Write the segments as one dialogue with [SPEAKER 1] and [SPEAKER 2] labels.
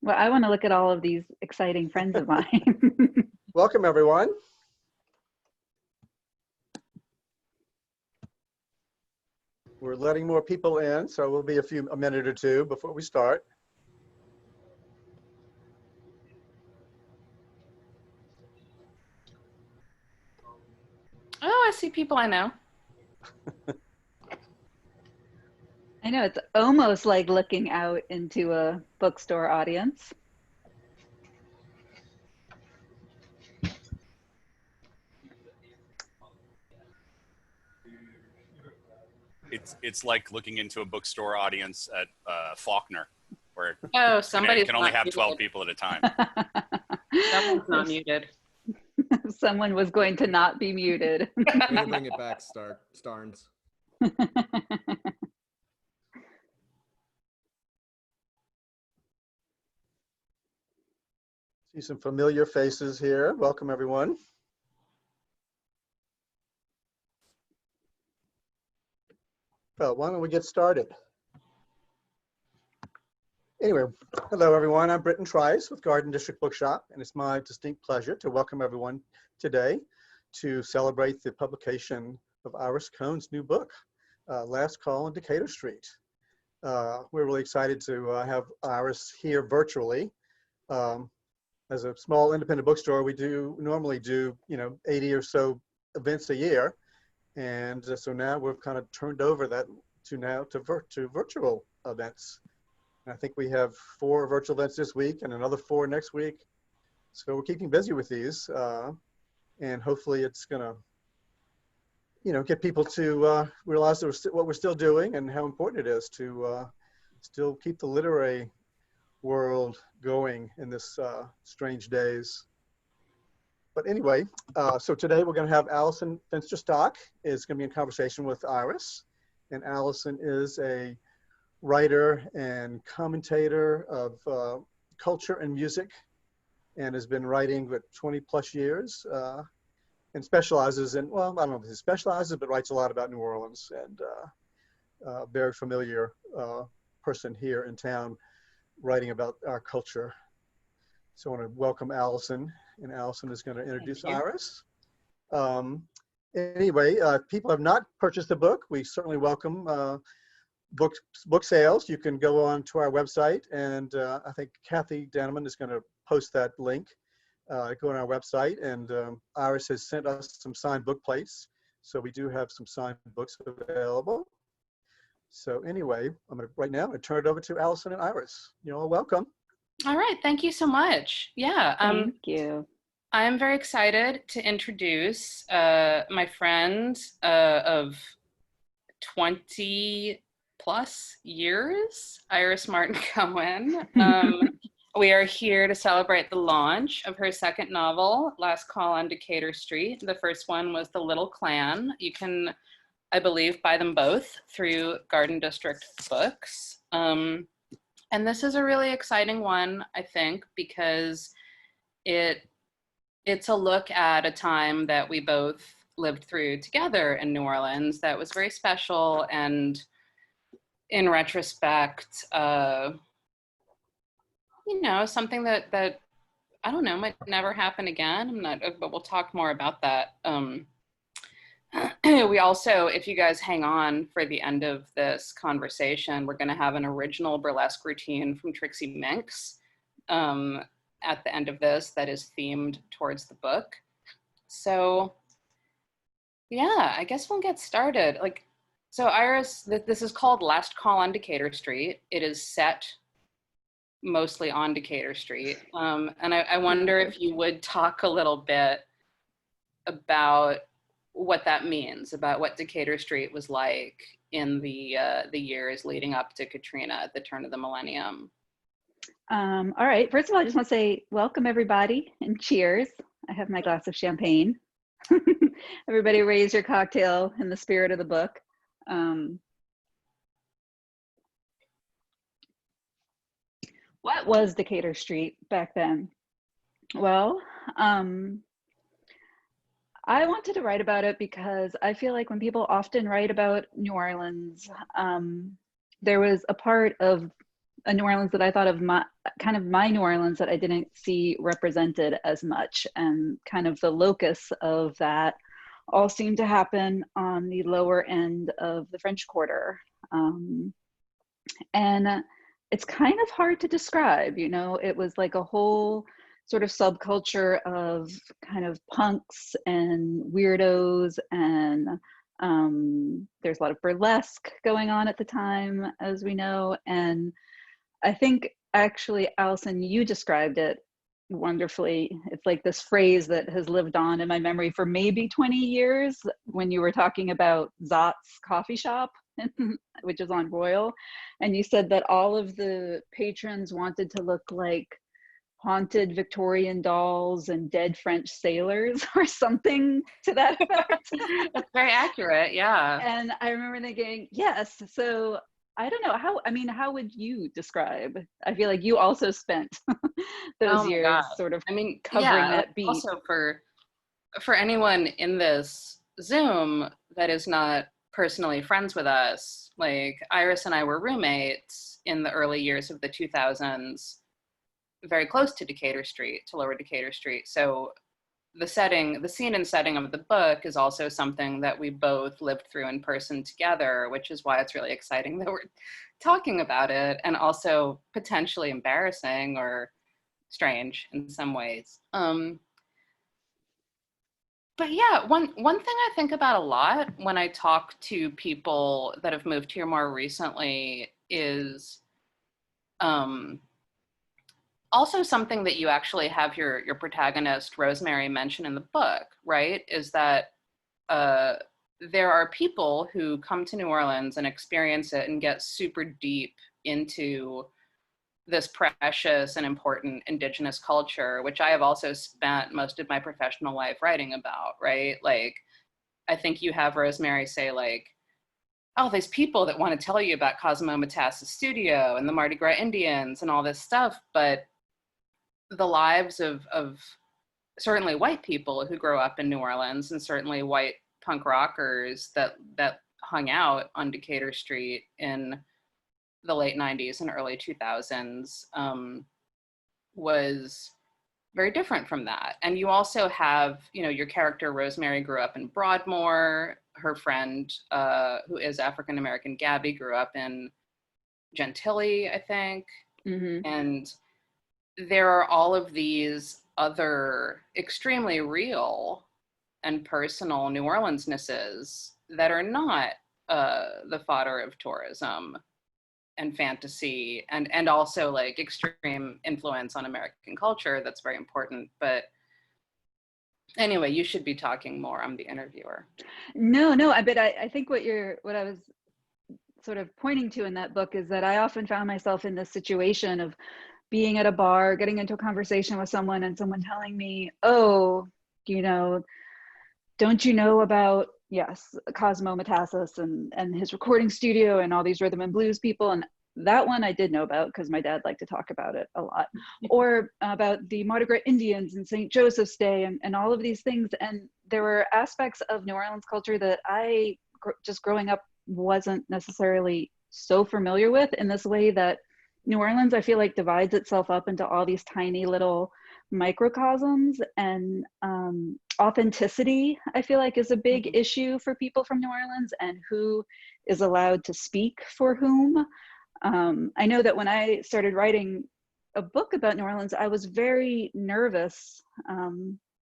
[SPEAKER 1] Well, I want to look at all of these exciting friends of mine.
[SPEAKER 2] Welcome, everyone. We're letting more people in, so we'll be a minute or two before we start.
[SPEAKER 3] Oh, I see people I know.
[SPEAKER 1] I know it's almost like looking out into a bookstore audience.
[SPEAKER 4] It's like looking into a bookstore audience at Faulkner, where
[SPEAKER 3] somebody
[SPEAKER 4] can only have 12 people at a time.
[SPEAKER 3] Someone's not muted.
[SPEAKER 1] Someone was going to not be muted.
[SPEAKER 5] Way to bring it back, Starnes.
[SPEAKER 2] See some familiar faces here. Welcome, everyone. Well, why don't we get started? Anyway, hello, everyone. I'm Britton Trice with Garden District Bookshop, and it's my distinct pleasure to welcome everyone today to celebrate the publication of Iris Cohen's new book, Last Call on Decatur Street. We're really excited to have Iris here virtually. As a small independent bookstore, we normally do 80 or so events a year, and so now we've kind of turned over that to virtual events. And I think we have 4 virtual events this week and another 4 next week. So we're keeping busy with these, and hopefully it's gonna, get people to realize what we're still doing and how important it is to still keep the literary world going in this strange days. But anyway, so today we're going to have Alison Fensterstock is going to be in conversation with Iris, and Alison is a writer and commentator of culture and music, and has been writing for 20 plus years, and specializes in, well, I don't know if he specializes, but writes a lot about New Orleans, and very familiar person here in town writing about our culture. So I want to welcome Alison, and Alison is going to introduce Iris. Anyway, if people have not purchased the book, we certainly welcome book sales. You can go on to our website, and I think Kathy Daneman is going to post that link. Go on our website, and Iris has sent us some signed book plates, so we do have some signed books available. So anyway, right now I'm going to turn it over to Alison and Iris. You're all welcome.
[SPEAKER 3] All right, thank you so much. Yeah,
[SPEAKER 1] Thank you.
[SPEAKER 3] I'm very excited to introduce my friend of 20 plus years, Iris Martin Cohen. We are here to celebrate the launch of her second novel, Last Call on Decatur Street. The first one was The Little Clan. You can, I believe, buy them both through Garden District Books. And this is a really exciting one, I think, because it's a look at a time that we both lived through together in New Orleans that was very special, and in retrospect, something that I don't know, might never happen again. But we'll talk more about that. We also, if you guys hang on for the end of this conversation, we're going to have an original burlesque routine from Trixie Minx at the end of this that is themed towards the book. So yeah, I guess we'll get started. So Iris, this is called Last Call on Decatur Street. It is set mostly on Decatur Street. And I wonder if you would talk a little bit about what that means, about what Decatur Street was like in the years leading up to Katrina at the turn of the millennium.
[SPEAKER 1] All right, first of all, I just want to say welcome everybody and cheers. I have my glass of champagne. Everybody raise your cocktail in the spirit of the book. What was Decatur Street back then? Well, I wanted to write about it because I feel like when people often write about New Orleans, there was a part of a New Orleans that I thought of my New Orleans that I didn't see represented as much, and kind of the locus of that all seemed to happen on the lower end of the French Quarter. And it's kind of hard to describe, you know, it was like a whole sort of subculture of kind of punks and weirdos, and there's a lot of burlesque going on at the time, as we know. And I think actually, Alison, you described it wonderfully. It's like this phrase that has lived on in my memory for maybe 20 years when you were talking about Zot's coffee shop, which is on Royal. And you said that all of the patrons wanted to look like haunted Victorian dolls and dead French sailors or something to that effect.
[SPEAKER 3] That's very accurate, yeah.
[SPEAKER 1] And I remember thinking, yes, so I don't know how would you describe? I feel like you also spent those years sort of covering that beat.
[SPEAKER 3] Also for anyone in this Zoom that is not personally friends with us, like Iris and I were roommates in the early years of the 2000s, very close to Decatur Street, to Lower Decatur Street. So the scene and setting of the book is also something that we both lived through in person together, which is why it's really exciting that we're talking about it, and also potentially embarrassing or strange in some ways. But yeah, one thing I think about a lot when I talk to people that have moved here more recently is also something that you actually have your protagonist, Rosemary, mention in the book, right? Is that there are people who come to New Orleans and experience it and get super deep into this precious and important indigenous culture, which I have also spent most of my professional life writing about, right? Like, I think you have Rosemary say like, oh, there's people that want to tell you about Cosmo Matassa's studio and the Mardi Gras Indians and all this stuff, but the lives of certainly white people who grow up in New Orleans, and certainly white punk rockers that hung out on Decatur Street in the late 90s and early 2000s, was very different from that. And you also have, you know, your character Rosemary grew up in Broadmoor. Her friend, who is African-American, Gabby, grew up in Gentilly, I think. Mm-hmm. And there are all of these other extremely real and personal New Orleansnesses that are not the fodder of tourism and fantasy, and also like extreme influence on American culture that's very important. But anyway, you should be talking more. I'm the interviewer.
[SPEAKER 1] No, but I think what I was sort of pointing to in that book is that I often found myself in this situation of being at a bar, getting into a conversation with someone, and someone telling me, oh, you know, don't you know about, yes, Cosmo Matassis and his recording studio and all these rhythm and blues people? And that one I did know about because my dad liked to talk about it a lot. Or about the Mardi Gras Indians and St. Joseph's Day and all of these things. And there were aspects of New Orleans culture that I, just growing up, wasn't necessarily so familiar with, in this way that New Orleans, I feel like, divides itself up into all these tiny little microcosms, and authenticity, I feel like, is a big issue for people from New Orleans, and who is allowed to speak for whom. I know that when I started writing a book about New Orleans, I was very nervous.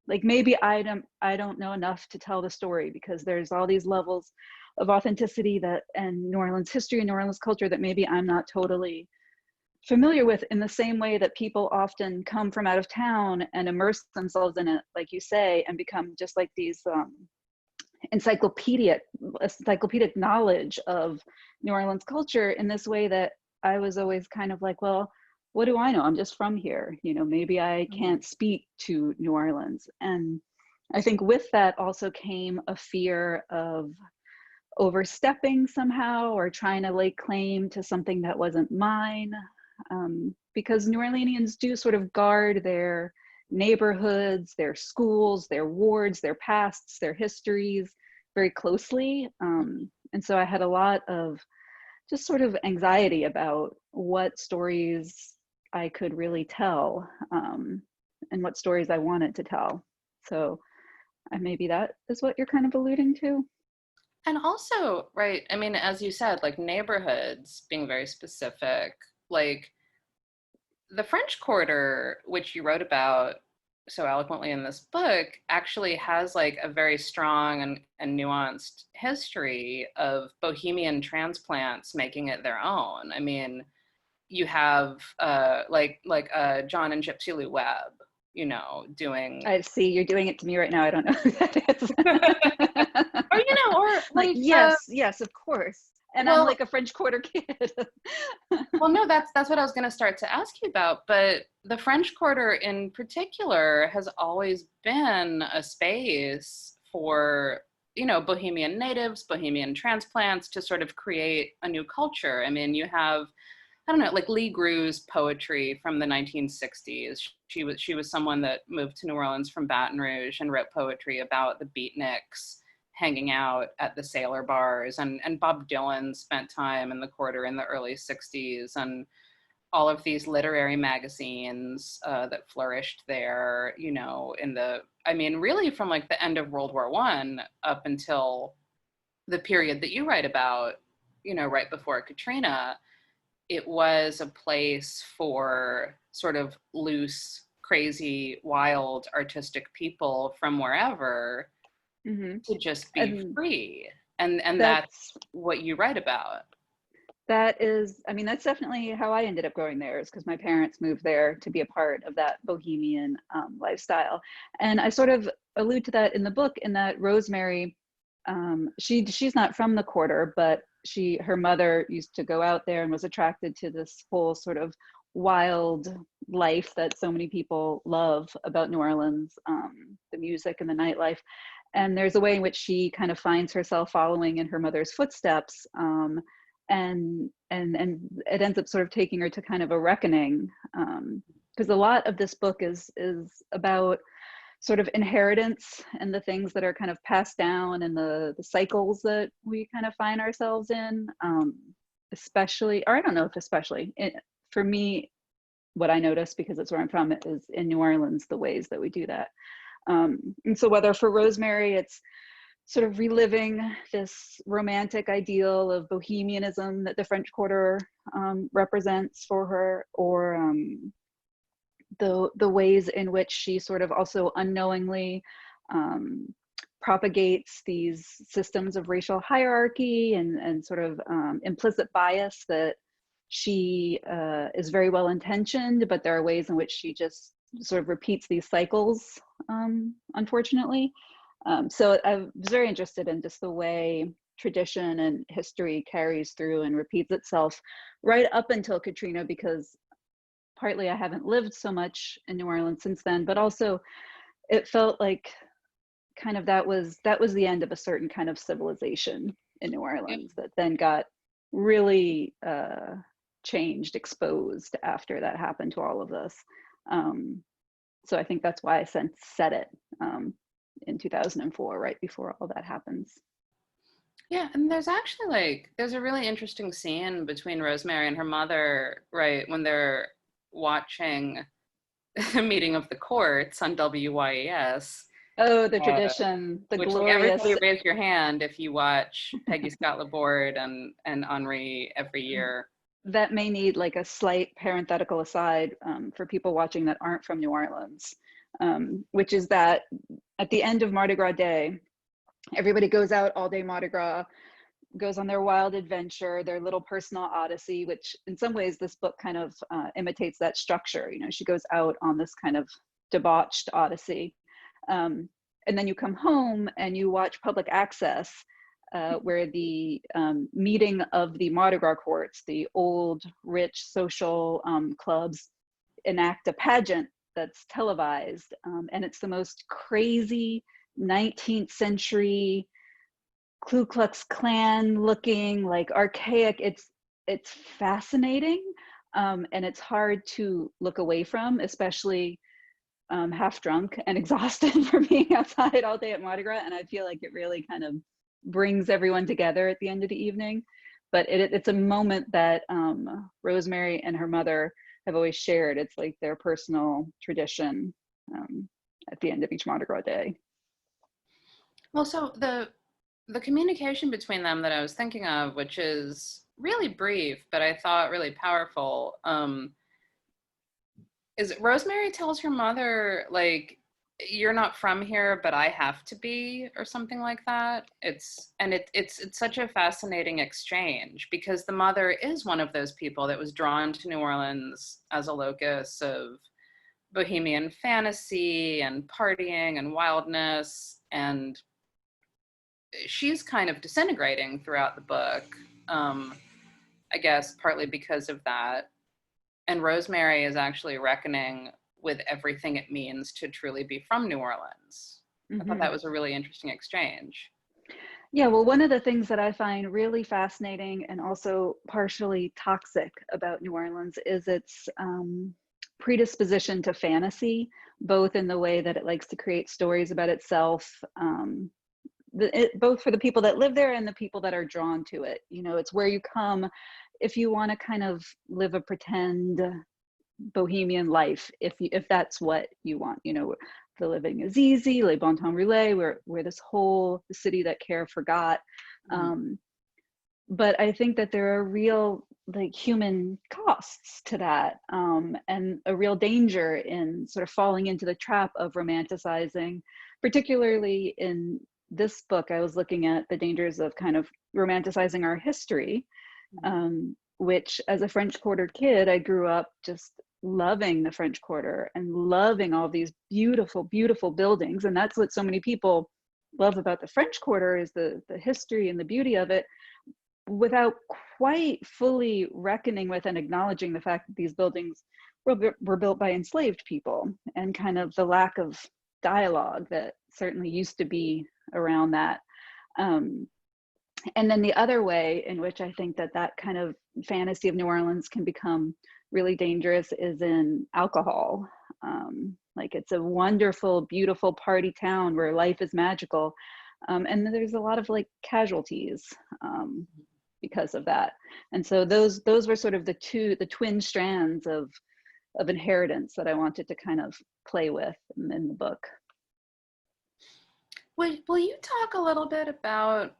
[SPEAKER 1] Like, maybe I don't know enough to tell the story, because there's all these levels of authenticity and New Orleans history and New Orleans culture that maybe I'm not totally familiar with, in the same way that people often come from out of town and immerse themselves in it, like you say, and become just like these encyclopedic knowledge of New Orleans culture, in this way that I was always kind of like, well, what do I know? I'm just from here. You know, maybe I can't speak to New Orleans. And I think with that also came a fear of overstepping somehow, or trying to lay claim to something that wasn't mine. Because New Orleanians do sort of guard their neighborhoods, their schools, their wards, their pasts, their histories very closely. And so I had a lot of just sort of anxiety about what stories I could really tell, and what stories I wanted to tell. So maybe that is what you're kind of alluding to.
[SPEAKER 3] And also, right, I mean, as you said, like neighborhoods being very specific, like the French Quarter, which you wrote about so eloquently in this book, actually has like a very strong and nuanced history of bohemian transplants making it their own. I mean, you have like John and Gypsy Lou Webb, you know, doing.
[SPEAKER 1] I see you're doing it to me right now. I don't know who that is.
[SPEAKER 3] Or, you know, or like
[SPEAKER 1] yes, of course. And
[SPEAKER 3] well,
[SPEAKER 1] I'm like a French Quarter kid.
[SPEAKER 3] well, no, that's what I was going to start to ask you about. But the French Quarter in particular has always been a space for, you know, bohemian natives, bohemian transplants to sort of create a new culture. I mean, you have, I don't know, like Lee Gru's poetry from the 1960s. She was someone that moved to New Orleans from Baton Rouge and wrote poetry about the beatniks hanging out at the sailor bars. And Bob Dylan spent time in the Quarter in the early 60s, and all of these literary magazines that flourished there, you know, I mean, really from like the end of World War I up until the period that you write about, you know, right before Katrina. It was a place for sort of loose, crazy, wild, artistic people from wherever to just be free. And that's what you write about.
[SPEAKER 1] That is, I mean, that's definitely how I ended up going there, is because my parents moved there to be a part of that bohemian lifestyle. And I sort of allude to that in the book, in that Rosemary, she's not from the Quarter, but her mother used to go out there and was attracted to this whole sort of wild life that so many people love about New Orleans, the music and the nightlife. And there's a way in which she kind of finds herself following in her mother's footsteps, and it ends up sort of taking her to kind of a reckoning, because a lot of this book is about sort of inheritance and the things that are kind of passed down, and the cycles that we kind of find ourselves in, especially, or I don't know if especially, for me, what I noticed, because it's where I'm from, is in New Orleans, the ways that we do that. And so whether for Rosemary, it's sort of reliving this romantic ideal of bohemianism that the French Quarter represents for her, or the ways in which she sort of also unknowingly propagates these systems of racial hierarchy and sort of implicit bias that she is very well intentioned, but there are ways in which she just sort of repeats these cycles, unfortunately. So I was very interested in just the way tradition and history carries through and repeats itself right up until Katrina, because partly I haven't lived so much in New Orleans since then, but also it felt like kind of that was the end of a certain kind of civilization in New Orleans that then got really changed, exposed after that happened to all of us. So I think that's why I set it in 2004, right before all that happens.
[SPEAKER 3] Yeah, and there's actually there's a really interesting scene between Rosemary and her mother, right, when they're watching the meeting of the courts on WYES.
[SPEAKER 1] Oh, the tradition, the glorious.
[SPEAKER 3] Everybody raise your hand if you watch Peggy Scott Laborde and Henri every year.
[SPEAKER 1] That may need like a slight parenthetical aside for people watching that aren't from New Orleans, which is that at the end of Mardi Gras Day, everybody goes out all day Mardi Gras, goes on their wild adventure, their little personal odyssey, which in some ways this book kind of imitates that structure. You know, she goes out on this kind of debauched odyssey. And then you come home and you watch public access, where the meeting of the Mardi Gras courts, the old, rich social clubs, enact a pageant that's televised. And it's the most crazy 19th century Ku Klux Klan looking, like archaic. It's fascinating, and it's hard to look away from, especially half drunk and exhausted from being outside all day at Mardi Gras. And I feel like it really kind of brings everyone together at the end of the evening. but it's a moment that Rosemary and her mother have always shared. It's like their personal tradition at the end of each Mardi Gras day.
[SPEAKER 3] Well, so the communication between them that I was thinking of, which is really brief, but I thought really powerful, is Rosemary tells her mother, like, you're not from here, but I have to be, or something like that. It's such a fascinating exchange, because the mother is one of those people that was drawn to New Orleans as a locus of bohemian fantasy and partying and wildness, and she's kind of disintegrating throughout the book, I guess partly because of that. And Rosemary is actually reckoning with everything it means to truly be from New Orleans. I thought that was a really interesting exchange.
[SPEAKER 1] Yeah, well, one of the things that I find really fascinating and also partially toxic about New Orleans is its predisposition to fantasy, both in the way that it likes to create stories about itself, both for the people that live there and the people that are drawn to it. You know, it's where you come if you want to kind of live a pretend bohemian life, if that's what you want. You know, the living is easy, les bon temps roulés, we're this whole city that care forgot. But I think that there are real like human costs to that, and a real danger in sort of falling into the trap of romanticizing, particularly in this book. I was looking at the dangers of kind of romanticizing our history, which as a French Quarter kid, I grew up just loving the French Quarter and loving all these beautiful, beautiful buildings. And that's what so many people love about the French Quarter, is the history and the beauty of it, without quite fully reckoning with and acknowledging the fact that these buildings were built by enslaved people, and kind of the lack of dialogue that certainly used to be around that. And then the other way in which I think that kind of fantasy of New Orleans can become really dangerous is in alcohol. Like, it's a wonderful, beautiful party town where life is magical. And there's a lot of like casualties because of that. And so those were sort of the twin strands of inheritance that I wanted to kind of play with in the book.
[SPEAKER 3] Will you talk a little bit about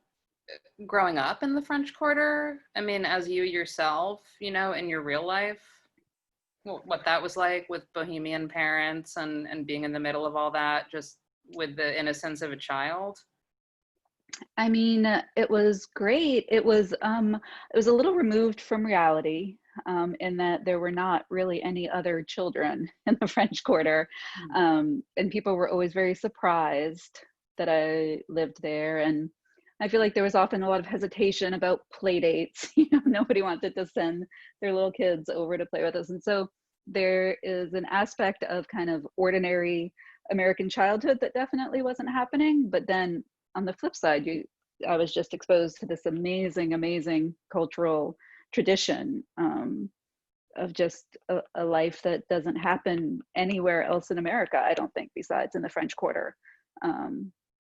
[SPEAKER 3] growing up in the French Quarter? I mean, as you yourself, you know, in your real life, what that was like with bohemian parents and being in the middle of all that, just with the innocence of a child?
[SPEAKER 1] I mean, it was great. It was a little removed from reality, in that there were not really any other children in the French Quarter, and people were always very surprised that I lived there. And I feel like there was often a lot of hesitation about play dates. You know, nobody wanted to send their little kids over to play with us. And so there is an aspect of kind of ordinary American childhood that definitely wasn't happening. But then on the flip side, I was just exposed to this amazing, amazing cultural tradition of just a life that doesn't happen anywhere else in America, I don't think, besides in the French Quarter.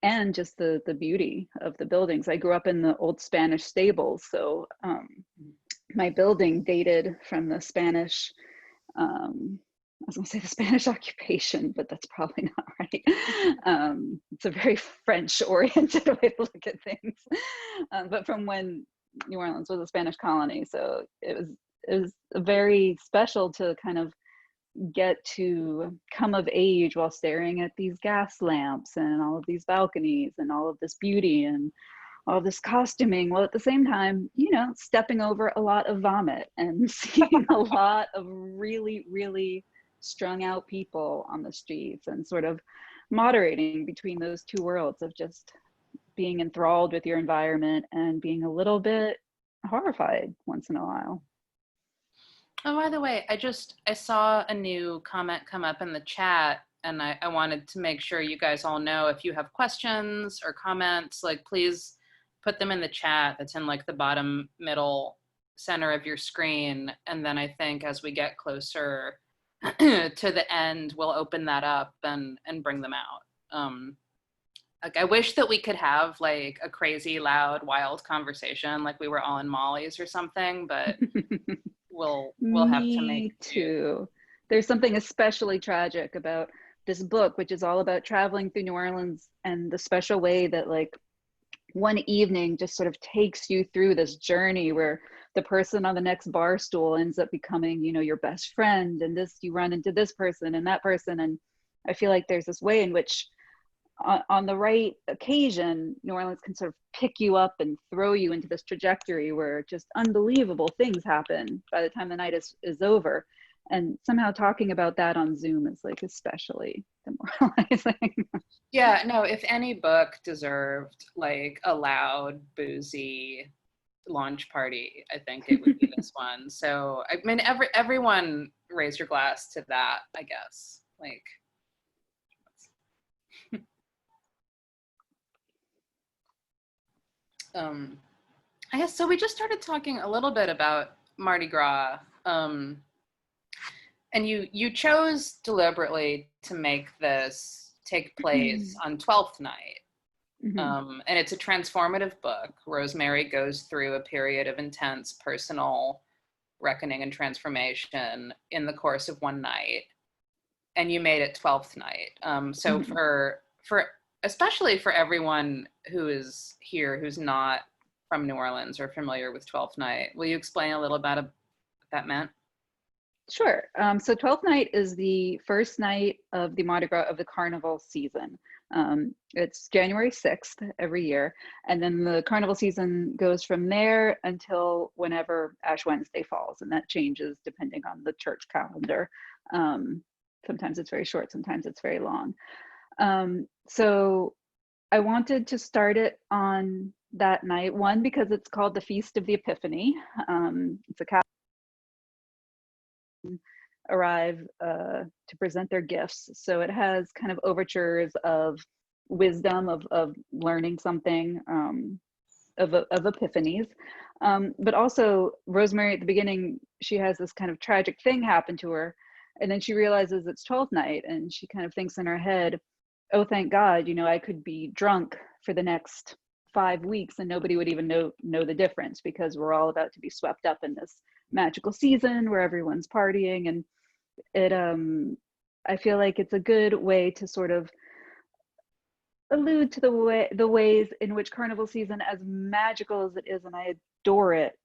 [SPEAKER 1] And just the beauty of the buildings. I grew up in the old Spanish stables, so my building dated from the Spanish, I was gonna say the Spanish occupation, but that's probably not right. It's a very French-oriented way to look at things, but from when New Orleans was a Spanish colony. So it was very special to kind of get to come of age while staring at these gas lamps and all of these balconies and all of this beauty and all this costuming, while at the same time, you know, stepping over a lot of vomit and seeing a lot of really, really strung out people on the streets, and sort of moderating between those two worlds of just being enthralled with your environment and being a little bit horrified once in a while.
[SPEAKER 3] Oh, by the way, I saw a new comment come up in the chat, and I wanted to make sure you guys all know, if you have questions or comments, like, please put them in the chat. That's in like the bottom middle center of your screen. And then I think as we get closer to the end, we'll open that up and bring them out. Like, I wish that we could have like a crazy, loud, wild conversation, like we were all in Molly's or something, but we'll have to make
[SPEAKER 1] Me too. There's something especially tragic about this book, which is all about traveling through New Orleans and the special way that like one evening just sort of takes you through this journey where the person on the next bar stool ends up becoming, you know, your best friend, and this, you run into this person and that person. And I feel like there's this way in which on the right occasion, New Orleans can sort of pick you up and throw you into this trajectory where just unbelievable things happen by the time the night is over. And somehow talking about that on Zoom is like especially demoralizing.
[SPEAKER 3] Yeah, no, if any book deserved like a loud, boozy launch party, I think it would be this one. So I mean, everyone raise your glass to that, I guess. Like, I guess so. We just started talking a little bit about Mardi Gras, and you chose deliberately to make this take place on Twelfth Night. And it's a transformative book. Rosemary goes through a period of intense personal reckoning and transformation in the course of one night, and you made it Twelfth Night. So for especially for everyone who is here who's not from New Orleans or familiar with Twelfth Night, will you explain a little about what that meant?
[SPEAKER 1] Sure. So Twelfth Night is the first night of the Mardi Gras of the carnival season. It's January 6th every year. And then the carnival season goes from there until whenever Ash Wednesday falls. And that changes depending on the church calendar. Sometimes it's very short, sometimes it's very long. So I wanted to start it on that night, one, because it's called the Feast of the Epiphany. It's a arrive to present their gifts. So it has kind of overtures of wisdom, of learning something, of epiphanies. But also Rosemary at the beginning, she has this kind of tragic thing happen to her. And then she realizes it's 12th night, and she kind of thinks in her head, oh, thank God, you know, I could be drunk for the next 5 weeks and nobody would even know the difference, because we're all about to be swept up in this magical season where everyone's partying. And it I feel like it's a good way to sort of allude to the ways in which carnival season, as magical as it is, and I adore it,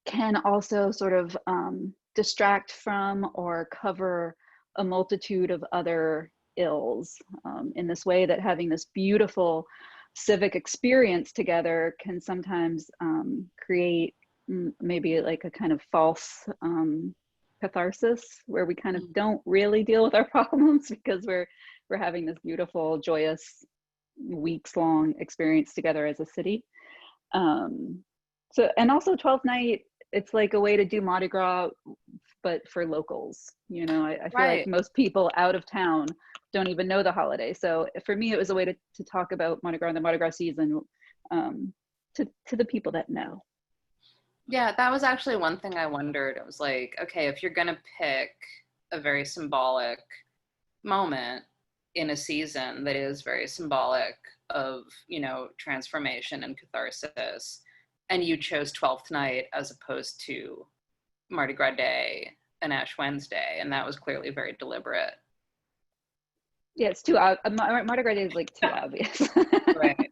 [SPEAKER 1] can also sort of distract from or cover a multitude of other ills, in this way that having this beautiful civic experience together can sometimes create maybe like a kind of false catharsis, where we kind of don't really deal with our problems because we're having this beautiful, joyous, weeks-long experience together as a city. So, and also 12th night, it's like a way to do Mardi Gras, but for locals. You know, I feel like most people out of town don't even know the holiday. So for me, it was a way to talk about Mardi Gras and the Mardi Gras season to the people that know.
[SPEAKER 3] Yeah, that was actually one thing I wondered. It was like, okay, if you're gonna pick a very symbolic moment in a season that is very symbolic of, you know, transformation and catharsis, and you chose 12th night as opposed to Mardi Gras Day and Ash Wednesday, and that was clearly very deliberate.
[SPEAKER 1] Yeah, it's too Mardi Gras Day is like too obvious.
[SPEAKER 3] Right.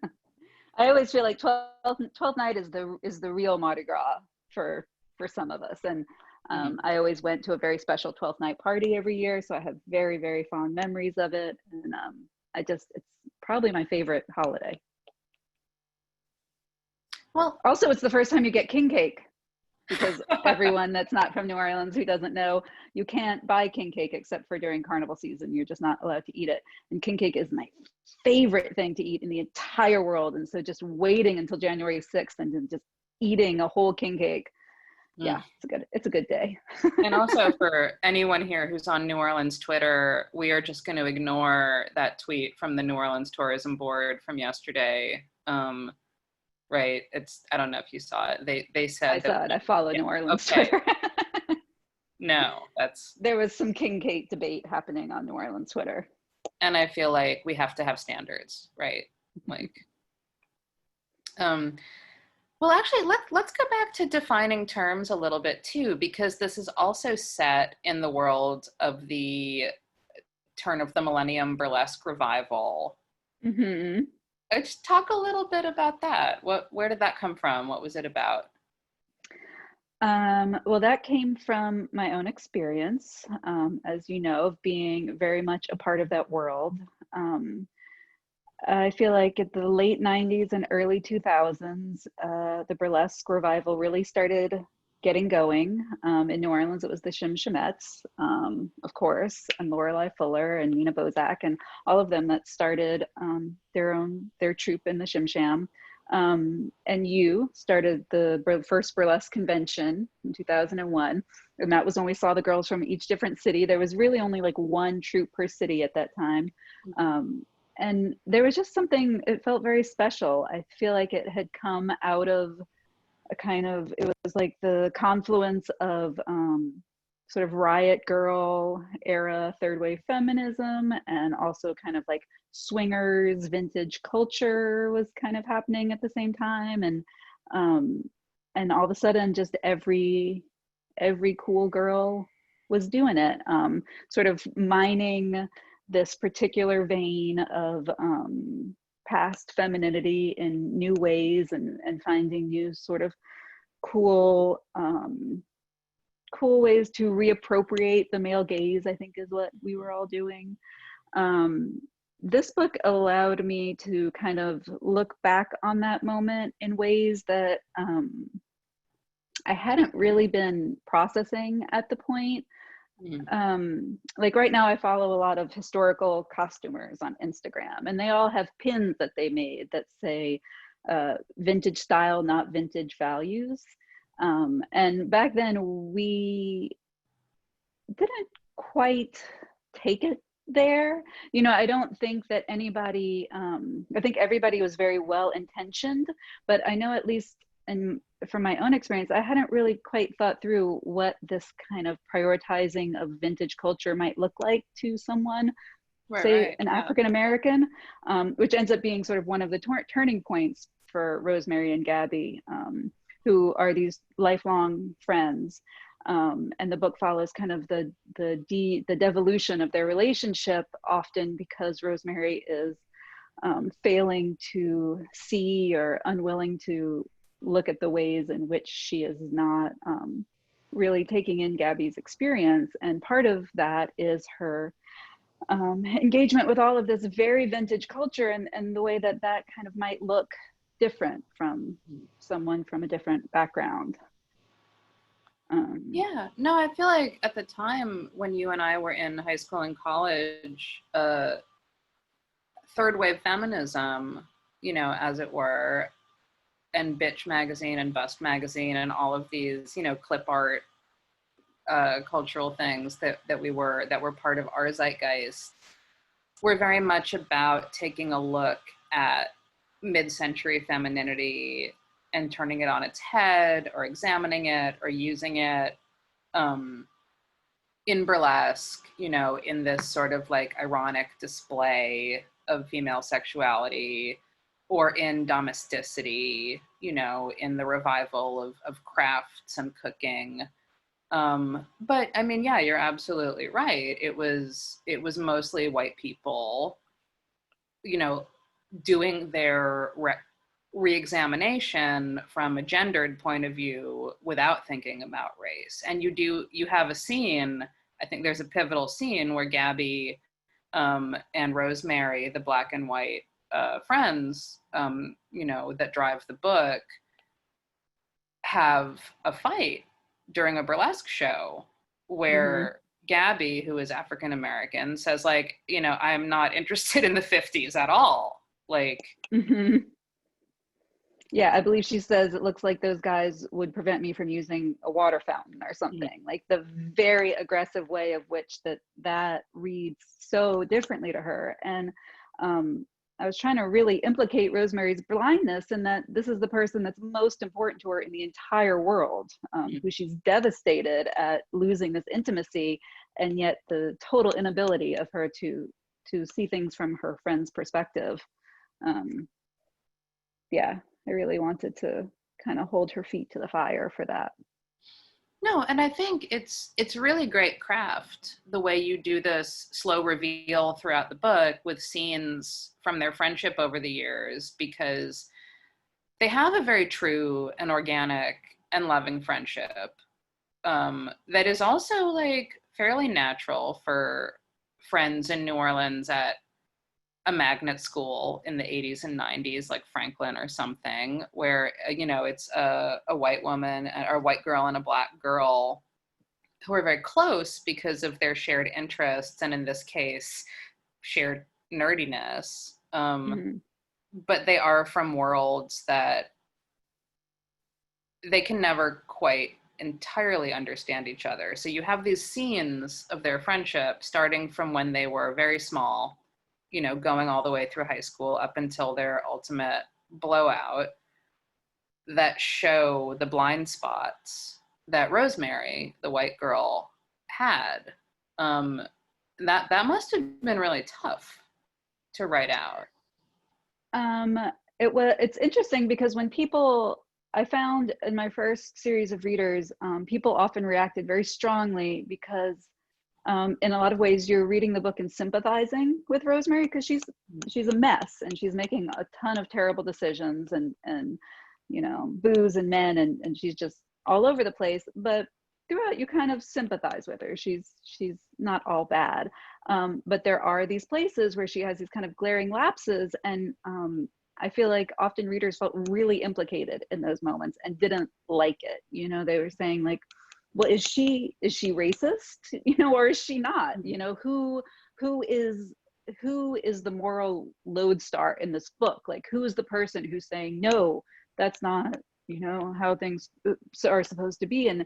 [SPEAKER 1] I always feel like 12th night is the real Mardi Gras for some of us. And I always went to a very special 12th night party every year, so I have very, very fond memories of it. And it's probably my favorite holiday. Well, also it's the first time you get king cake, because everyone that's not from New Orleans who doesn't know, you can't buy king cake except for during carnival season. You're just not allowed to eat it. And king cake is my favorite thing to eat in the entire world. And so just waiting until January 6th and just eating a whole king cake. Yeah, it's a good day.
[SPEAKER 3] And also for anyone here who's on New Orleans Twitter, we are just going to ignore that tweet from the New Orleans Tourism Board from yesterday. Right. I don't know if you saw it. They said
[SPEAKER 1] I saw it. I follow New Orleans
[SPEAKER 3] okay.
[SPEAKER 1] Twitter.
[SPEAKER 3] No,
[SPEAKER 1] there was some king cake debate happening on New Orleans Twitter.
[SPEAKER 3] And I feel like we have to have standards, right? Like, well, actually, let's go back to defining terms a little bit too, because this is also set in the world of the turn of the millennium burlesque revival.
[SPEAKER 1] Mm-hmm.
[SPEAKER 3] Just talk a little bit about that. Where did that come from? What was it about?
[SPEAKER 1] Well, that came from my own experience, as you know, of being very much a part of that world. I feel like at the late 90s and early 2000s, the burlesque revival really started getting going. In New Orleans, it was the Shim Shamettes, of course, and Lorelei Fuller and Nina Bozak, and all of them that started their troupe in the Shim Sham. And you started the first burlesque convention in 2001. And that was when we saw the girls from each different city. There was really only like one troupe per city at that time. And there was just something, it felt very special. I feel like it had come out of it was like the confluence of sort of riot girl era third wave feminism, and also kind of like swingers vintage culture was kind of happening at the same time. And all of a sudden just every cool girl was doing it, sort of mining this particular vein of past femininity in new ways, and finding new sort of cool ways to reappropriate the male gaze, I think is what we were all doing. This book allowed me to kind of look back on that moment in ways that I hadn't really been processing at the point. Like right now I follow a lot of historical costumers on Instagram, and they all have pins that they made that say vintage style, not vintage values. And back then we didn't quite take it there. You know, I don't think that anybody, I think everybody was very well intentioned, but I know, at least from my own experience, I hadn't really quite thought through what this kind of prioritizing of vintage culture might look like to someone, say an African American, which ends up being sort of one of the turning points for Rosemary and Gabby, who are these lifelong friends. And the book follows kind of the devolution of their relationship, often because Rosemary is failing to see or unwilling to look at the ways in which she is not really taking in Gabby's experience. And part of that is her engagement with all of this very vintage culture, and the way that that kind of might look different from someone from a different background.
[SPEAKER 3] Yeah, no, I feel like at the time when you and I were in high school and college, third wave feminism, you know, as it were, and Bitch magazine and Bust magazine and all of these, you know, clip art cultural things that were part of our zeitgeist were very much about taking a look at mid-century femininity and turning it on its head, or examining it, or using it in burlesque, you know, in this sort of like ironic display of female sexuality, or in domesticity, you know, in the revival of crafts and cooking. But I mean, yeah, you're absolutely right. It was mostly white people, you know, doing their re-examination from a gendered point of view without thinking about race. And you have a scene, I think there's a pivotal scene where Gabby and Rosemary, the black and white friends, you know, that drive the book, have a fight during a burlesque show where Gabby, who is African American, says, like, you know, I'm not interested in the 50s at all. Like,
[SPEAKER 1] yeah, I believe she says it looks like those guys would prevent me from using a water fountain or something. Like the very aggressive way of which that reads so differently to her. And I was trying to really implicate Rosemary's blindness in that this is the person that's most important to her in the entire world, who she's devastated at losing this intimacy, and yet the total inability of her to see things from her friend's perspective. Yeah, I really wanted to kind of hold her feet to the fire for that.
[SPEAKER 3] No, and I think it's really great craft, the way you do this slow reveal throughout the book with scenes from their friendship over the years, because they have a very true and organic and loving friendship that is also like fairly natural for friends in New Orleans at a magnet school in the 80s and 90s, like Franklin or something, where, you know, it's a white woman or a white girl and a black girl who are very close because of their shared interests, and in this case, shared nerdiness. But they are from worlds that they can never quite entirely understand each other. So you have these scenes of their friendship starting from when they were very small, you know, going all the way through high school up until their ultimate blowout, that show the blind spots that Rosemary, the white girl, had. That must have been really tough to write out.
[SPEAKER 1] It's interesting because when I found in my first series of readers, people often reacted very strongly because in a lot of ways you're reading the book and sympathizing with Rosemary because she's a mess and she's making a ton of terrible decisions and you know, booze and men, and she's just all over the place. But throughout you kind of sympathize with her. She's not all bad. But there are these places where she has these kind of glaring lapses, and I feel like often readers felt really implicated in those moments and didn't like it. You know, they were saying like, well, is she racist? You know, or is she not? You know, who is the moral lodestar in this book? Like, who is the person who's saying, no, that's not, you know, how things are supposed to be? And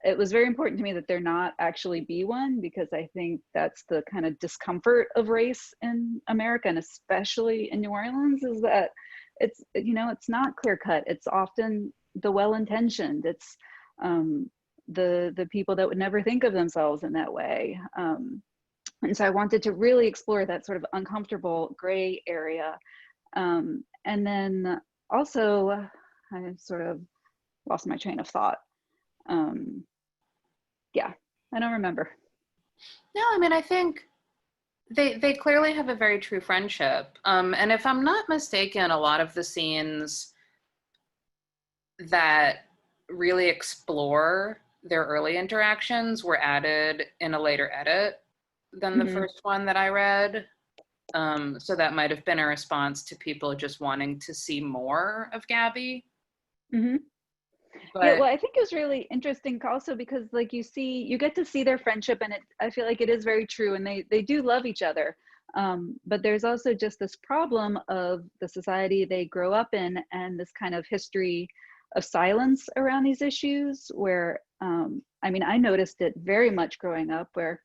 [SPEAKER 1] it was very important to me that there not actually be one, because I think that's the kind of discomfort of race in America, and especially in New Orleans, is that it's, you know, it's not clear cut. It's often the well-intentioned. It's the people that would never think of themselves in that way. And so I wanted to really explore that sort of uncomfortable gray area. And then also, I sort of lost my train of thought. Yeah, I don't remember.
[SPEAKER 3] No, I mean, I think they clearly have a very true friendship. And if I'm not mistaken, a lot of the scenes that really explore their early interactions were added in a later edit than the first one that I read. So that might have been a response to people just wanting to see more of Gabby. But,
[SPEAKER 1] yeah, well, I think it was really interesting also because, like, you get to see their friendship, and I feel like it is very true, and they do love each other. But there's also just this problem of the society they grow up in, and this kind of history of silence around these issues where, I mean, I noticed it very much growing up, where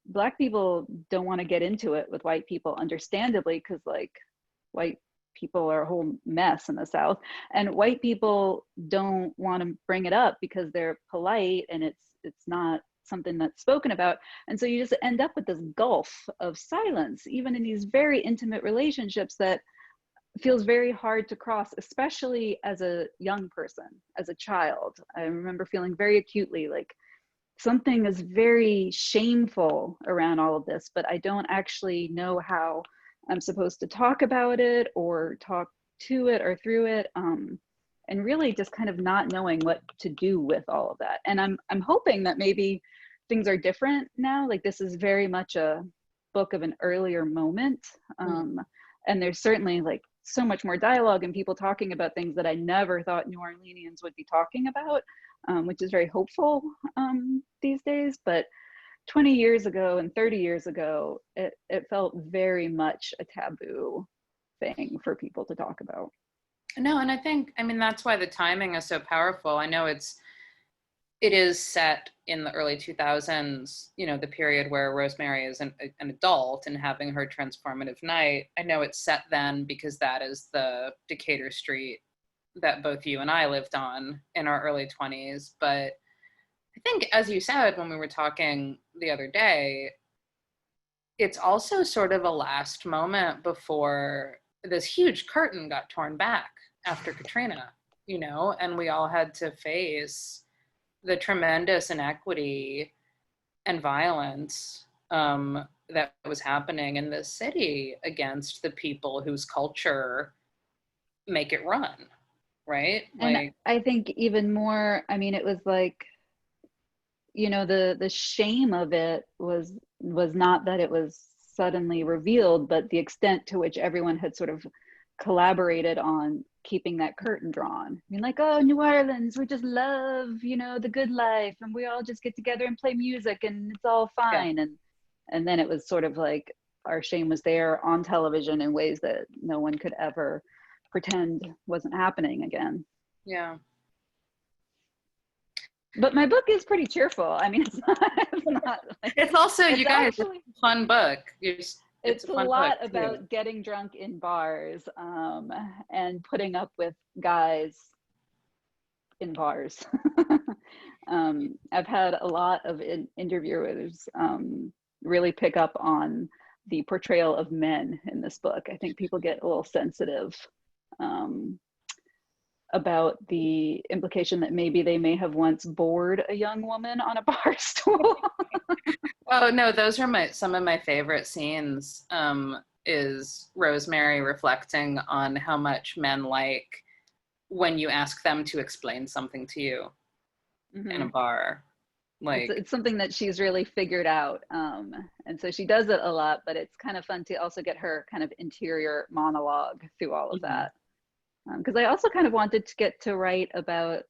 [SPEAKER 1] Black people don't want to get into it with white people, understandably, because like white people are a whole mess in the South, and white people don't want to bring it up because they're polite and it's not something that's spoken about. And so you just end up with this gulf of silence, even in these very intimate relationships, that feels very hard to cross, especially as a young person, as a child. I remember feeling very acutely like something is very shameful around all of this, but I don't actually know how I'm supposed to talk about it or talk to it or through it, and really just kind of not knowing what to do with all of that. And I'm hoping that maybe things are different now. Like, this is very much a book of an earlier moment, and there's certainly like so much more dialogue and people talking about things that I never thought New Orleanians would be talking about, which is very hopeful these days. But 20 years ago and 30 years ago, it felt very much a taboo thing for people to talk about.
[SPEAKER 3] No, and I think, I mean, that's why the timing is so powerful. I know it is set in the early 2000s, you know, the period where Rosemary is an adult and having her transformative night. I know it's set then because that is the Decatur street that both you and I lived on in our early 20s. But I think, as you said when we were talking the other day, it's also sort of a last moment before this huge curtain got torn back after Katrina, you know, and we all had to face the tremendous inequity and violence that was happening in this city against the people whose culture make it run, right?
[SPEAKER 1] And
[SPEAKER 3] Like,
[SPEAKER 1] I think even more, I mean, it was like, you know, the shame of it was not that it was suddenly revealed, but the extent to which everyone had sort of collaborated on keeping that curtain drawn. I mean, like, oh, New Orleans, we just love, you know, the good life, and we all just get together and play music, and it's all fine.
[SPEAKER 3] yeah.
[SPEAKER 1] And then it was sort of like our shame was there on television in ways that no one could ever pretend wasn't happening again.
[SPEAKER 3] Yeah.
[SPEAKER 1] But my book is pretty cheerful. I mean, it's not like,
[SPEAKER 3] It's also,
[SPEAKER 1] it's
[SPEAKER 3] you guys,
[SPEAKER 1] actually,
[SPEAKER 3] it's a fun book.
[SPEAKER 1] it's
[SPEAKER 3] a
[SPEAKER 1] a
[SPEAKER 3] fun
[SPEAKER 1] lot
[SPEAKER 3] book,
[SPEAKER 1] about
[SPEAKER 3] too.
[SPEAKER 1] getting drunk in bars and putting up with guys in bars. I've had a lot of interviewers really pick up on the portrayal of men in this book. I think people get a little sensitive about the implication that maybe they may have once bored a young woman on a bar stool.
[SPEAKER 3] Oh no, those are some of my favorite scenes. Is Rosemary reflecting on how much men like when you ask them to explain something to you in a bar. Like,
[SPEAKER 1] It's something that she's really figured out. And so she does it a lot, but it's kind of fun to also get her kind of interior monologue through all of that. Because I also kind of wanted to get to write about,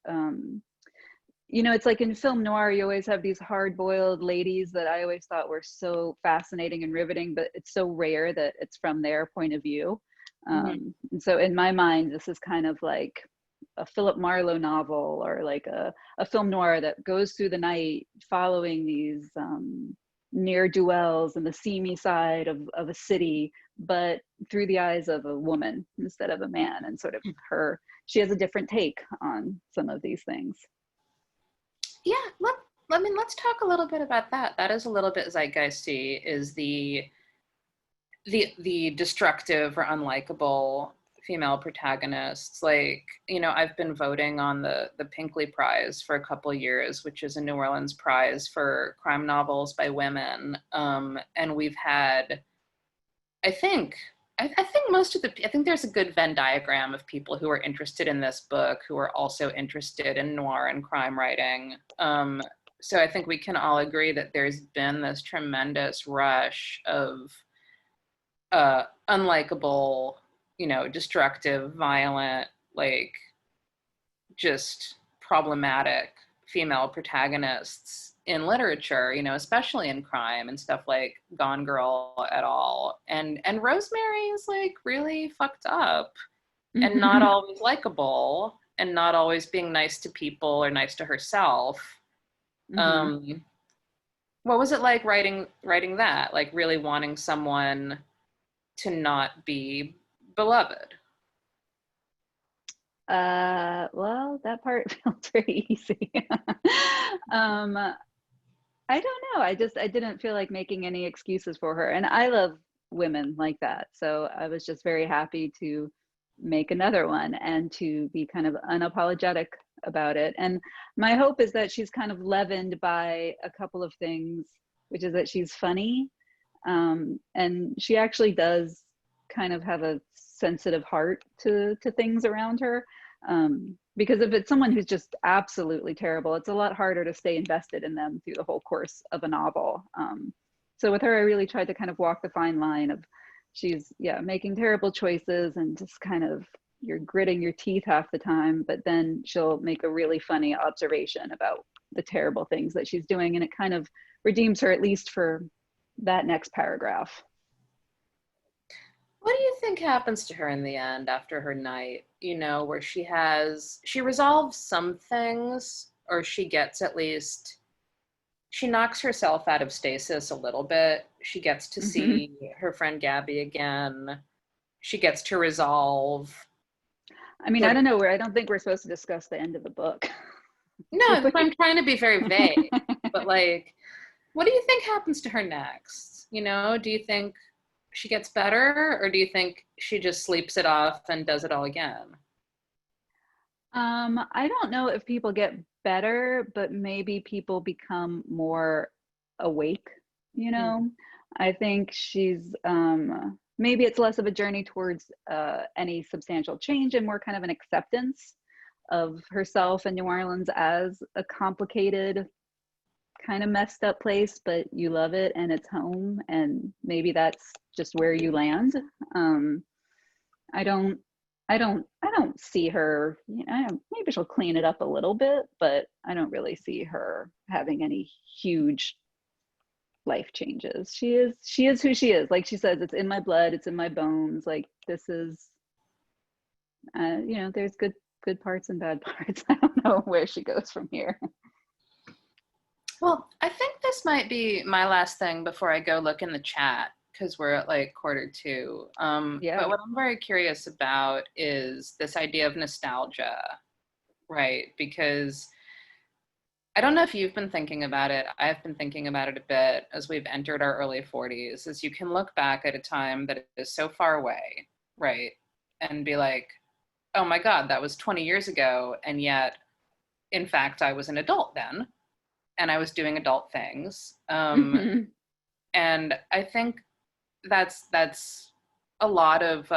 [SPEAKER 1] you know, it's like in film noir, you always have these hard-boiled ladies that I always thought were so fascinating and riveting, but it's so rare that it's from their point of view. And so in my mind, this is kind of like a Philip Marlowe novel, or like a film noir that goes through the night following these ne'er-do-wells in the seamy side of a city, but through the eyes of a woman instead of a man, and sort of she has a different take on some of these things.
[SPEAKER 3] yeah, let's talk a little bit about that. That is a little bit zeitgeisty, is the destructive or unlikable female protagonists. Like, you know, I've been voting on the Pinkley Prize for a couple years, which is a New Orleans prize for crime novels by women. And we've had, I think there's a good Venn diagram of people who are interested in this book, who are also interested in noir and crime writing. So I think we can all agree that there's been this tremendous rush of unlikable, you know, destructive, violent, like just problematic female protagonists in literature, you know, especially in crime and stuff like Gone Girl et al. And Rosemary is like really fucked up and not always likable and not always being nice to people or nice to herself. What was it like writing that? Like really wanting someone to not be beloved?
[SPEAKER 1] Well, that part felt very easy. I don't know. I didn't feel like making any excuses for her. And I love women like that. So I was just very happy to make another one and to be kind of unapologetic about it. And my hope is that she's kind of leavened by a couple of things, which is that she's funny. And she actually does kind of have a sensitive heart to things around her. Because if it's someone who's just absolutely terrible, it's a lot harder to stay invested in them through the whole course of a novel. So with her, I really tried to kind of walk the fine line of she's making terrible choices and just kind of you're gritting your teeth half the time, but then she'll make a really funny observation about the terrible things that she's doing, and it kind of redeems her, at least for that next paragraph.
[SPEAKER 3] What do you think happens to her in the end after her night, you know, where she resolves some things, or she gets at least, she knocks herself out of stasis a little bit. She gets to see her friend Gabby again. She gets to resolve.
[SPEAKER 1] I mean, I don't know, I don't think we're supposed to discuss the end of the book.
[SPEAKER 3] No, I'm trying to be very vague, but like, What do you think happens to her next? You know, do you think she gets better, or do you think she just sleeps it off and does it all again?
[SPEAKER 1] I don't know if people get better, but maybe people become more awake, you know? I think she's maybe it's less of a journey towards any substantial change and more kind of an acceptance of herself and New Orleans as a complicated, kind of messed up place, but you love it and it's home, and maybe that's just where you land. I don't I don't see her, you know, maybe she'll clean it up a little bit, but I don't really see her having any huge life changes. She is who she is. Like she says, it's in my blood, it's in my bones. Like this is you know, there's good parts and bad parts. I don't know where she goes from here.
[SPEAKER 3] Well, I think this might be my last thing before I go look in the chat, because we're at like 1:45.
[SPEAKER 1] Yeah.
[SPEAKER 3] But what I'm very curious about is this idea of nostalgia, right? Because I don't know if you've been thinking about it. I've been thinking about it a bit as we've entered our early 40s, as you can look back at a time that is so far away, right? And be like, oh my God, that was 20 years ago. And yet, in fact, I was an adult then. And I was doing adult things. And I think that's a lot of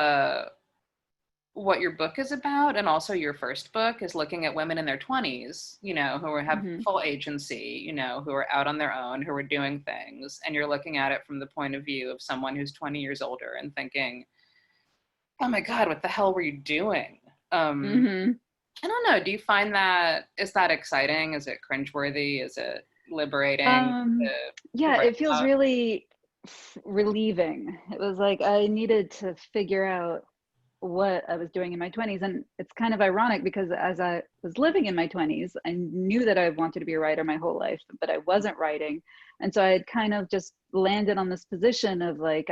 [SPEAKER 3] what your book is about. And also your first book is looking at women in their 20s, you know, who have full agency, you know, who are out on their own, who are doing things. And you're looking at it from the point of view of someone who's 20 years older and thinking, oh my God, what the hell were you doing? I don't know. Do you find that, is that exciting? Is it cringeworthy? Is it liberating?
[SPEAKER 1] Yeah, it feels really relieving. It was like I needed to figure out what I was doing in my 20s. And it's kind of ironic because as I was living in my 20s, I knew that I wanted to be a writer my whole life, but I wasn't writing. And so I had kind of just landed on this position of like,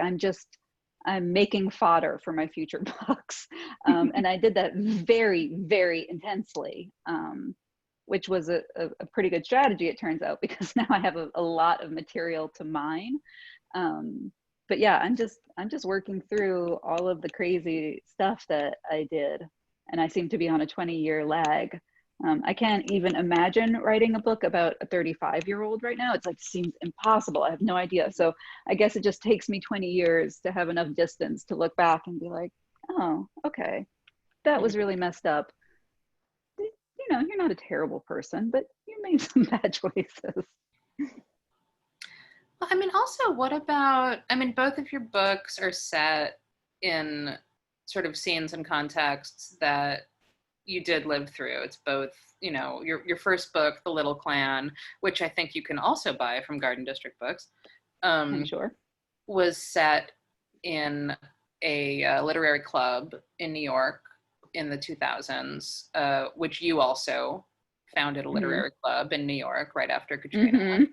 [SPEAKER 1] I'm making fodder for my future books. And I did that very, very intensely, which was a pretty good strategy, it turns out, because now I have a lot of material to mine. But yeah, I'm just working through all of the crazy stuff that I did. And I seem to be on a 20-year lag. I can't even imagine writing a book about a 35-year-old right now. It's like, seems impossible. I have no idea. So I guess it just takes me 20 years to have enough distance to look back and be like, oh, okay, that was really messed up. You know, you're not a terrible person, but you made some bad choices.
[SPEAKER 3] Well, I mean, also, what about, I mean, both of your books are set in sort of scenes and contexts that you did live through. It's both, you know, your first book, The Little Clan, which I think you can also buy from Garden District Books,
[SPEAKER 1] I'm sure,
[SPEAKER 3] was set in a literary club in New York in the 2000s, which you also founded a literary club in New York right after Katrina.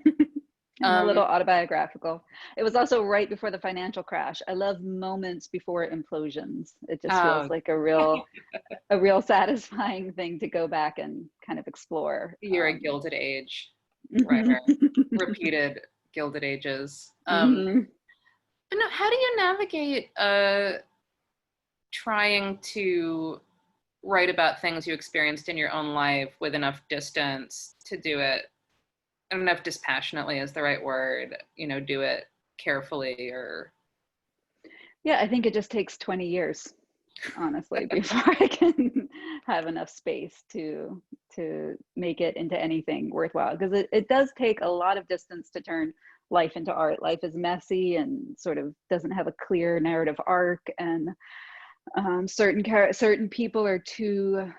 [SPEAKER 1] A little autobiographical. It was also right before the financial crash. I love moments before implosions. It just feels like a real satisfying thing to go back and kind of explore.
[SPEAKER 3] You're a Gilded Age writer, repeated Gilded Ages. But no, how do you navigate trying to write about things you experienced in your own life with enough distance to do it? I don't know if dispassionately is the right word, you know, do it carefully or.
[SPEAKER 1] Yeah, I think it just takes 20 years, honestly, before I can have enough space to make it into anything worthwhile. Because it does take a lot of distance to turn life into art. Life is messy and sort of doesn't have a clear narrative arc, and certain people are too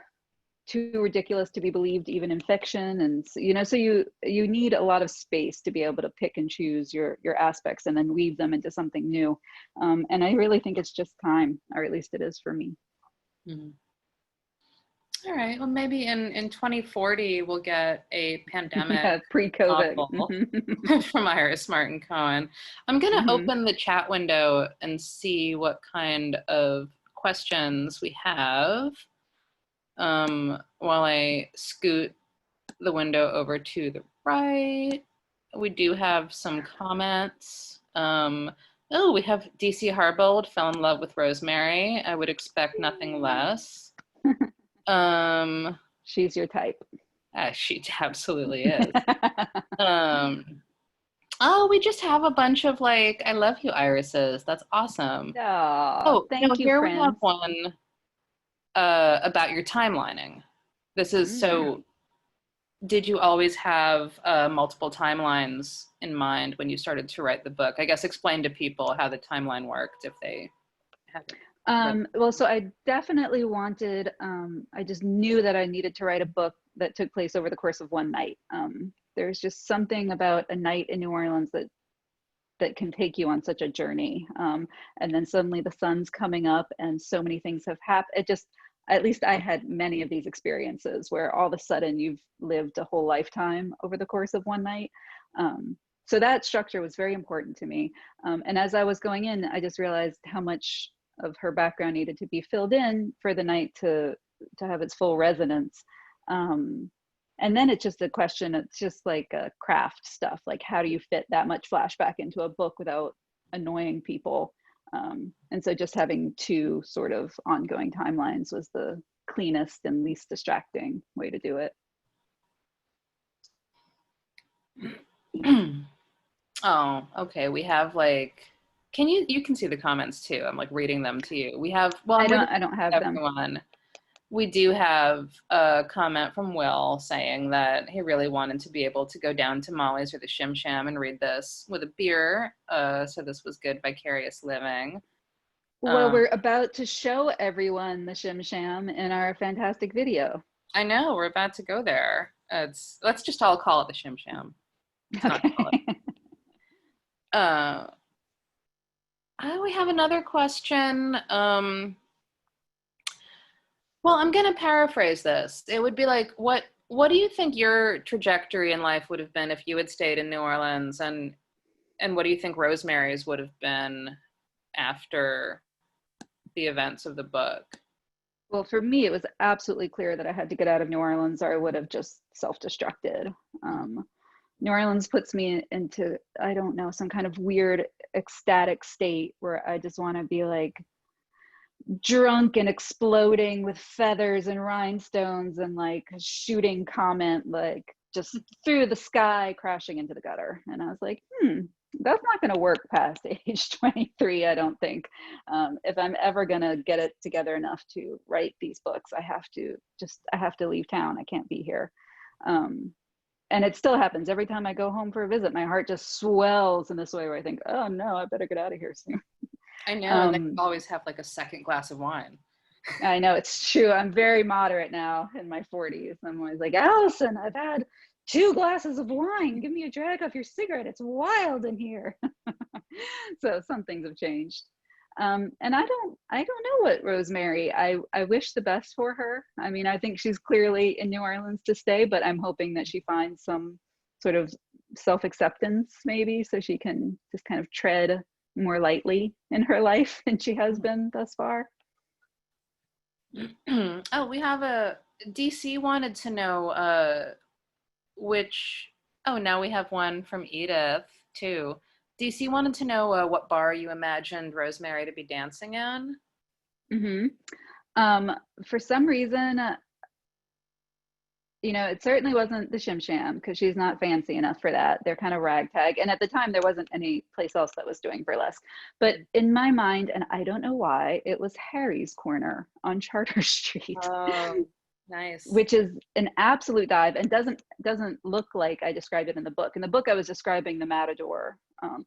[SPEAKER 1] ridiculous to be believed even in fiction, and you know, so you need a lot of space to be able to pick and choose your aspects and then weave them into something new, and I really think it's just time, or at least it is for me.
[SPEAKER 3] All right, well, maybe in 2040 we'll get a pandemic
[SPEAKER 1] pre-COVID
[SPEAKER 3] from Iris Martin Cohen. I'm gonna open the chat window and see what kind of questions we have. While I scoot the window over to the right. we do have some comments. Oh, we have DC Harbold fell in love with Rosemary. I would expect nothing less.
[SPEAKER 1] She's your type.
[SPEAKER 3] She absolutely is. Oh, we just have a bunch of like, I love you, Irises. That's awesome.
[SPEAKER 1] Oh, thank you,
[SPEAKER 3] here
[SPEAKER 1] friends.
[SPEAKER 3] we have one about your timelining. This is so, did you always have multiple timelines in mind when you started to write the book? I guess explain to people how the timeline worked if they haven't.
[SPEAKER 1] Well, so I definitely wanted, I just knew that I needed to write a book that took place over the course of one night. There's just something about a night in New Orleans that can take you on such a journey. And then suddenly the sun's coming up and so many things have happened. It just, at least I had many of these experiences where all of a sudden you've lived a whole lifetime over the course of one night. So that structure was very important to me. And as I was going in, I just realized how much of her background needed to be filled in for the night to have its full resonance. And then it's just a question, it's just like craft stuff, like how do you fit that much flashback into a book without annoying people? And so just having two sort of ongoing timelines was the cleanest and least distracting way to do it.
[SPEAKER 3] Oh, okay. We have like, you can see the comments too. I'm like reading them to you. We have, well,
[SPEAKER 1] I don't have
[SPEAKER 3] everyone.
[SPEAKER 1] them.
[SPEAKER 3] We do have a comment from Will saying that he really wanted to be able to go down to Molly's or the Shim Sham and read this with a beer. So this was good vicarious living.
[SPEAKER 1] Well, we're about to show everyone the Shim Sham in our fantastic video.
[SPEAKER 3] I know, we're about to go there. Let's just all call it the Shim Sham.
[SPEAKER 1] Okay.
[SPEAKER 3] We have another question. Well, I'm going to paraphrase this. It would be like, what do you think your trajectory in life would have been if you had stayed in New Orleans? And what do you think Rosemary's would have been after the events of the book?
[SPEAKER 1] Well, for me, it was absolutely clear that I had to get out of New Orleans or I would have just self-destructed. New Orleans puts me into, I don't know, some kind of weird ecstatic state where I just want to be like drunk and exploding with feathers and rhinestones and like shooting comment like just through the sky crashing into the gutter. And I was like, that's not going to work past age 23, I don't think. If I'm ever going to get it together enough to write these books, I have to leave town. I can't be here. And it still happens every time I go home for a visit. My heart just swells in this way where I think, oh no, I better get out of here soon.
[SPEAKER 3] I know, and they always have like a second glass of wine.
[SPEAKER 1] I know, it's true. I'm very moderate now in my 40s. I'm always like, Alison, I've had 2 glasses of wine. Give me a drag off your cigarette. It's wild in here. So some things have changed. And I don't know what Rosemary, I wish the best for her. I mean, I think she's clearly in New Orleans to stay, but I'm hoping that she finds some sort of self-acceptance maybe so she can just kind of tread more lightly in her life than she has been thus far.
[SPEAKER 3] Oh, we have a DC wanted to know now we have one from Edith too. DC wanted to know what bar you imagined Rosemary to be dancing in.
[SPEAKER 1] For some reason, it certainly wasn't the Shim Sham because she's not fancy enough for that. They're kind of ragtag. And at the time, there wasn't any place else that was doing burlesque. But in my mind, and I don't know why, it was Harry's Corner on Charter Street.
[SPEAKER 3] Oh, nice.
[SPEAKER 1] Which is an absolute dive and doesn't look like I described it in the book. In the book, I was describing the Matador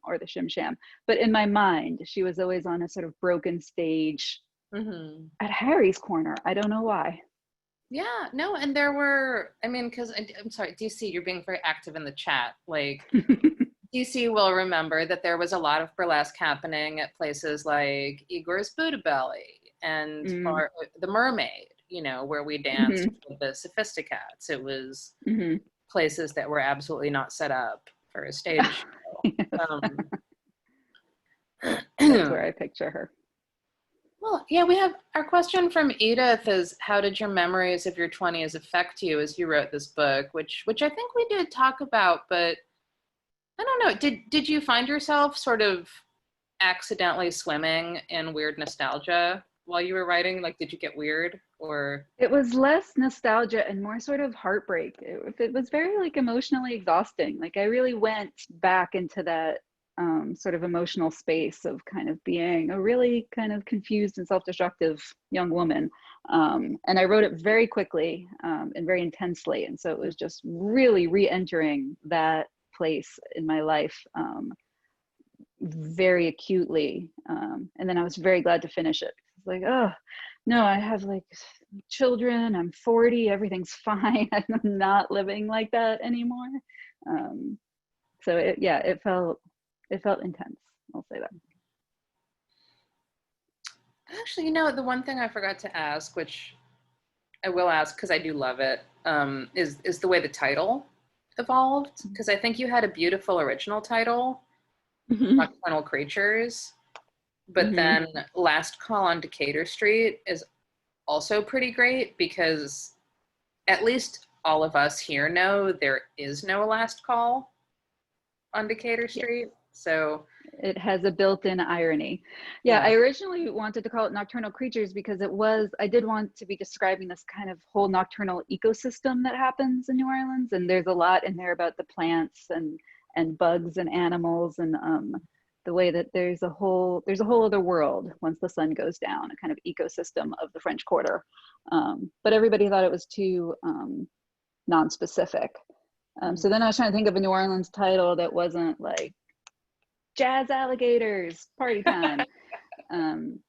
[SPEAKER 1] or the Shim Sham. But in my mind, she was always on a sort of broken stage at Harry's Corner. I don't know why.
[SPEAKER 3] Yeah, no, and there were, because I'm sorry, DC, you're being very active in the chat. Like, DC will remember that there was a lot of burlesque happening at places like Igor's Buddha Belly and the Mermaid, where we danced with the Sophisticats. It was places that were absolutely not set up for a stage show.
[SPEAKER 1] That's where I picture her.
[SPEAKER 3] Well, yeah, we have our question from Edith is, how did your memories of your 20s affect you as you wrote this book? Which I think we did talk about, but I don't know. Did you find yourself sort of accidentally swimming in weird nostalgia while you were writing? Like, did you get weird or?
[SPEAKER 1] It was less nostalgia and more sort of heartbreak. It was very like emotionally exhausting. Like I really went back into that sort of emotional space of kind of being a really kind of confused and self-destructive young woman. And I wrote it very quickly and very intensely. And so it was just really re-entering that place in my life very acutely. And then I was very glad to finish it. It's like, oh, no, I have like children, I'm 40, everything's fine. I'm not living like that anymore. So it felt intense. I'll say that.
[SPEAKER 3] Actually, the one thing I forgot to ask, which I will ask because I do love it, is the way the title evolved. Because I think you had a beautiful original title, Nocturnal Creatures, but then Last Call on Decatur Street is also pretty great because at least all of us here know there is no last call on Decatur Street. So
[SPEAKER 1] it has a built-in irony. Yeah, I originally wanted to call it Nocturnal Creatures because I did want to be describing this kind of whole nocturnal ecosystem that happens in New Orleans. And there's a lot in there about the plants and bugs and animals and the way that there's a whole other world once the sun goes down, a kind of ecosystem of the French Quarter. But everybody thought it was too non-specific. So then I was trying to think of a New Orleans title that wasn't like jazz alligators, party time. And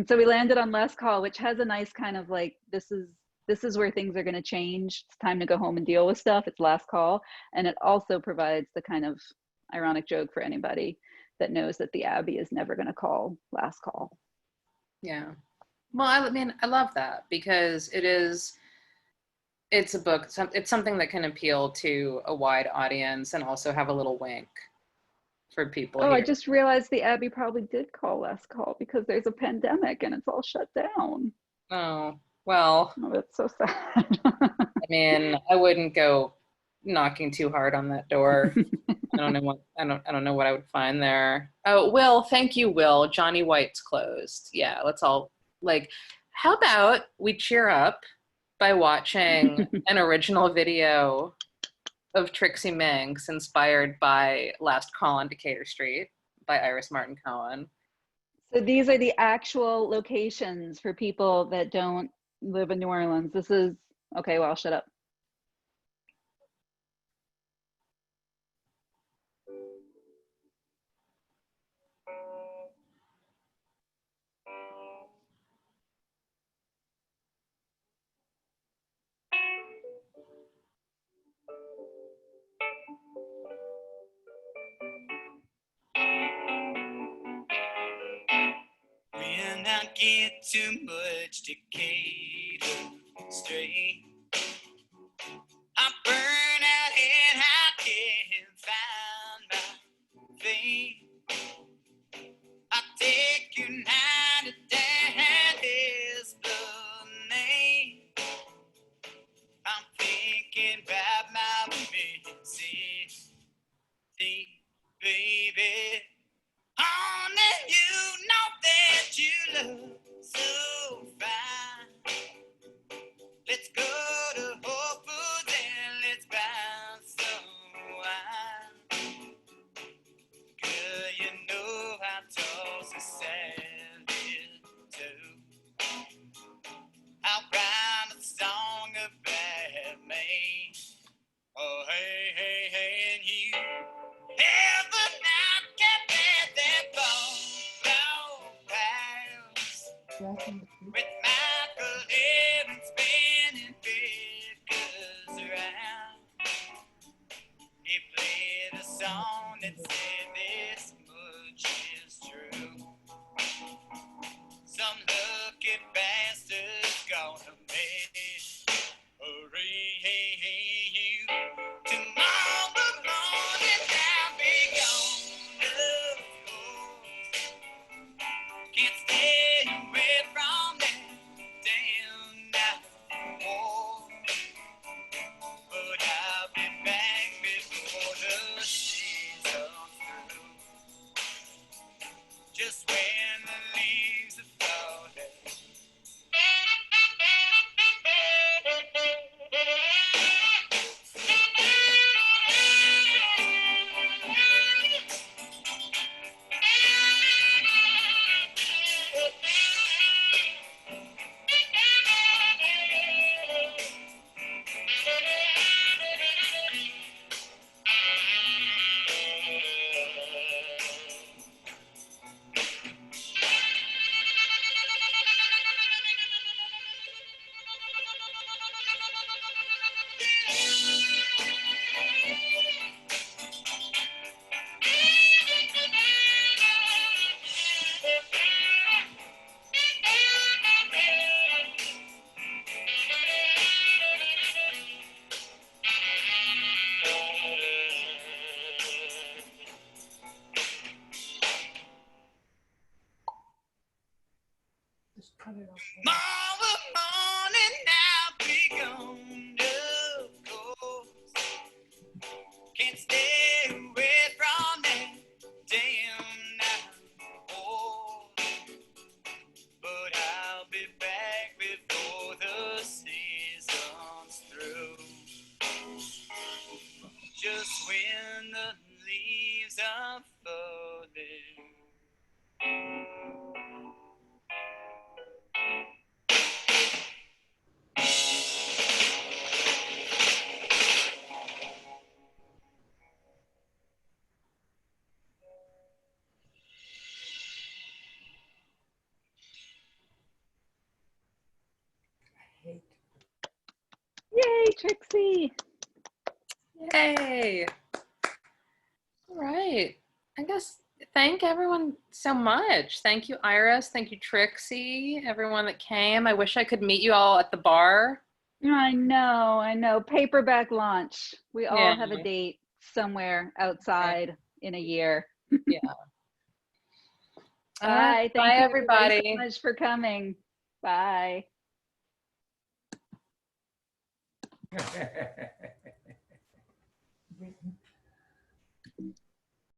[SPEAKER 1] so we landed on Last Call, which has a nice kind of like, this is where things are going to change. It's time to go home and deal with stuff. It's last call. And it also provides the kind of ironic joke for anybody that knows that the Abbey is never going to call last call.
[SPEAKER 3] Yeah. Well, I mean, I love that because it's a book. It's something that can appeal to a wide audience and also have a little wink for people.
[SPEAKER 1] Oh, here. I just realized the Abbey probably did call last call because there's a pandemic and it's all shut down.
[SPEAKER 3] Oh, well.
[SPEAKER 1] Oh, that's so sad.
[SPEAKER 3] I mean, I wouldn't go knocking too hard on that door. I don't know what I would find there. Oh, Will, thank you, Will. Johnny White's closed. Yeah, let's all how about we cheer up by watching an original video of Trixie Minx inspired by Last Call on Decatur Street by Iris Martin Cohen.
[SPEAKER 1] So these are the actual locations for people that don't live in New Orleans. This is, okay, well, shut up.
[SPEAKER 6] When I get too much Decatur Street, I burn out and I can't find my feet. I take you night to dance is the name. I'm thinking about my Mississippi, baby. Honey, you know that you look so fine. Let's go to Whole Foods and let's buy some wine. Girl, you know how toss a salad too. I'll write a song about me. Oh, hey, hey, hey, and you ever not kept at that ball house with Michael Evans spinning figures around. He played a song that said this much is true. Some lucky bastard's gonna make you. Tomorrow morning I'll be gone, of course. Can't stay away from that damn night war. But I'll be back before the season. Tomorrow morning I'll be gone, of course. Can't stay away from that damn night. Oh, but I'll be back before the season's through. Just when the leaves are falling.
[SPEAKER 1] Yay, Trixie.
[SPEAKER 3] Yay. All right. I guess thank everyone so much. Thank you, Iris. Thank you, Trixie, everyone that came. I wish I could meet you all at the bar.
[SPEAKER 1] I know. Paperback launch. We all
[SPEAKER 3] Yeah.
[SPEAKER 1] have a date somewhere outside in a year.
[SPEAKER 3] Yeah.
[SPEAKER 1] Bye. Thank
[SPEAKER 3] Bye,
[SPEAKER 1] you
[SPEAKER 3] everybody.
[SPEAKER 1] so much for coming. Bye.
[SPEAKER 7] Written